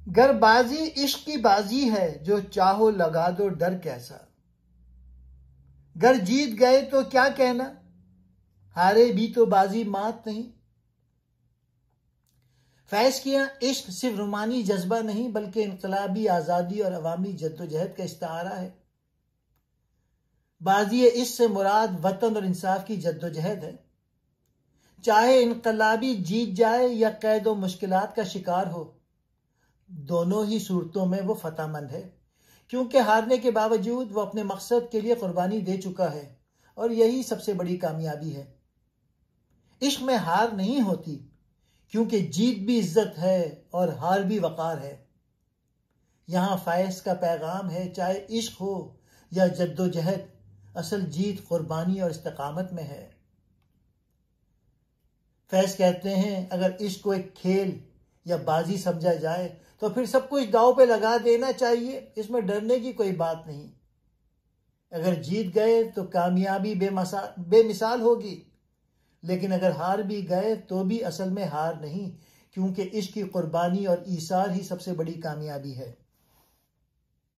गर बाजी इश्क की बाजी है, जो चाहो लगा दो डर कैसा। गर जीत गए तो क्या कहना, हारे भी तो बाजी मात नहीं। फैज किया इश्क सिर्फ रूमानी जज्बा नहीं, बल्कि इनकलाबी आज़ादी और अवामी जद्दोजहद का इस्तारा है। बाजी इश्क से मुराद वतन और इंसाफ की जद्दोजहद है। चाहे इनकलाबी जीत जाए या कैद व मुश्किलात का शिकार हो, दोनों ही सूरतों में वो फतहमंद है, क्योंकि हारने के बावजूद वो अपने मकसद के लिए कुर्बानी दे चुका है, और यही सबसे बड़ी कामयाबी है। इश्क में हार नहीं होती, क्योंकि जीत भी इज्जत है और हार भी वकार है। यहां फैज का पैगाम है, चाहे इश्क हो या जद्दोजहद, असल जीत कुर्बानी और इस्तिकामत में है। फैज कहते हैं, अगर इश्क को एक खेल या बाजी समझा जाए तो फिर सब कुछ दांव पे लगा देना चाहिए, इसमें डरने की कोई बात नहीं। अगर जीत गए तो कामयाबी बेमिसाल होगी, लेकिन अगर हार भी गए तो भी असल में हार नहीं, क्योंकि इश्क की कुर्बानी और ईसार ही सबसे बड़ी कामयाबी है।